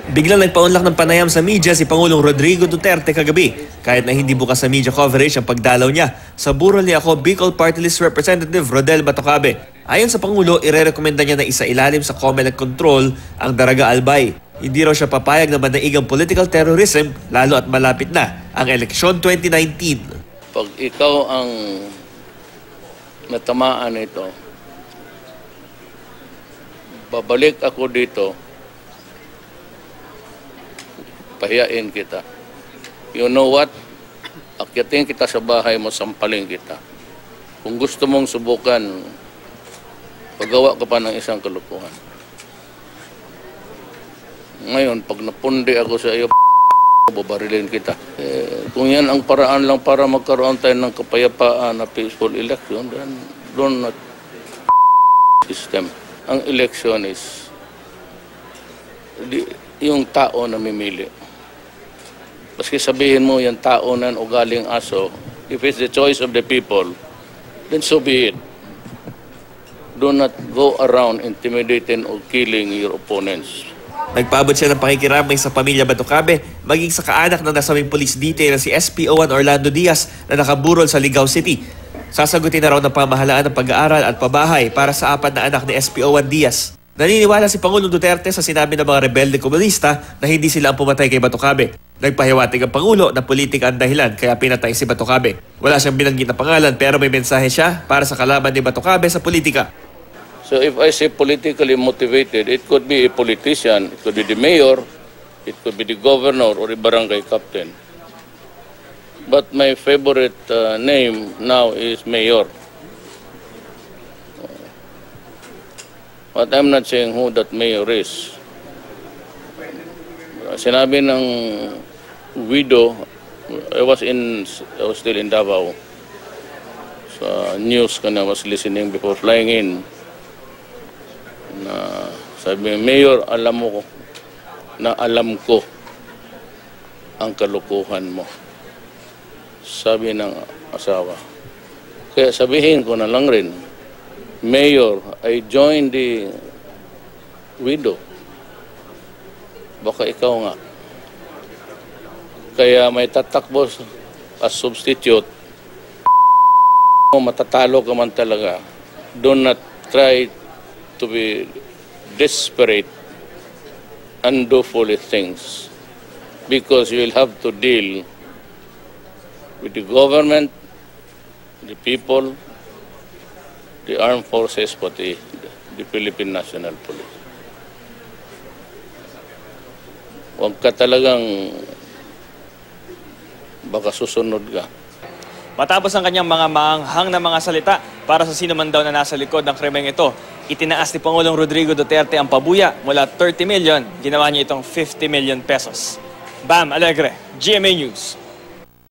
Biglang nagpaunlak ng panayam sa media si Pangulong Rodrigo Duterte kagabi kahit na hindi bukas sa media coverage ang pagdalaw niya sa burol ni ako Bicol Party List Representative Rodel Batocabe. Ayon sa Pangulo, irerekomenda niya na isailalim sa COMELEC control ang Daraga Albay. Hindi raw siya papayag na manaigang political terrorism lalo at malapit na ang eleksyon 2019. Pag ikaw ang natamaan ito, babalik ako dito, pahiyain kita. You know what? Akyatin kita sa bahay mo, sampaling kita. Kung gusto mong subukan, paggawa ka pa ng isang kalukuhan. Ngayon, pag napundi ako sa iyo, babarilin kita. Kung yan ang paraan lang para magkaroon tayo ng kapayapaan na peaceful election, then don't not system. Ang election is yung tao na mimili. Maski sabihin mo yung tao na ugaling aso, if it's the choice of the people, then so be it. Do not go around intimidating or killing your opponents. Nagpaabot siya ng pakikiramay sa pamilya Batocabe, maging sa kaanak ng nasabing police detail na si SP01 Orlando Diaz na nakaburol sa Ligao City. Sasagutin na raw ng pamahalaan ng pag-aaral at pabahay para sa 4 na anak ni SP01 Diaz. Naniniwala si Pangulong Duterte sa sinabi ng mga rebelde komunista na hindi sila ang pumatay kay Batocabe. Nagpahiwatig ang Pangulo na politika ang dahilan kaya pinatay si Batocabe. Wala siyang binanggit na pangalan pero may mensahe siya para sa kalaban ni Batocabe sa politika. So if I say politically motivated, it could be a politician, it could be the mayor, it could be the governor or the barangay captain. But my favorite name now is mayor. But I'm not saying who that mayor is. Sinabi ng widow, I was still in Davao. Sa news kana was listening before flying in. Na sabi, Mayor, alam mo na alam ko ang kalukuhan mo. Sabi ng asawa. Kaya sabihin ko na lang rin, Mayor, I joined the widow. Baka ikaw nga. Kaya may tatakbo as substitute. Matatalo ka man talaga. Do not try to be desperate and do foolish things because you will have to deal with the government, the people, the armed forces, pati the Philippine National Police. Huwag ka talagang baka susunod ka. Matapos ang kanyang mga maanghang na mga salita para sa sino man daw na nasa likod ng krimeng ito, itinaas ni Pangulong Rodrigo Duterte ang pabuya mula 30 million, ginawa niya itong 50 million pesos. Bam Alegre, GMA News.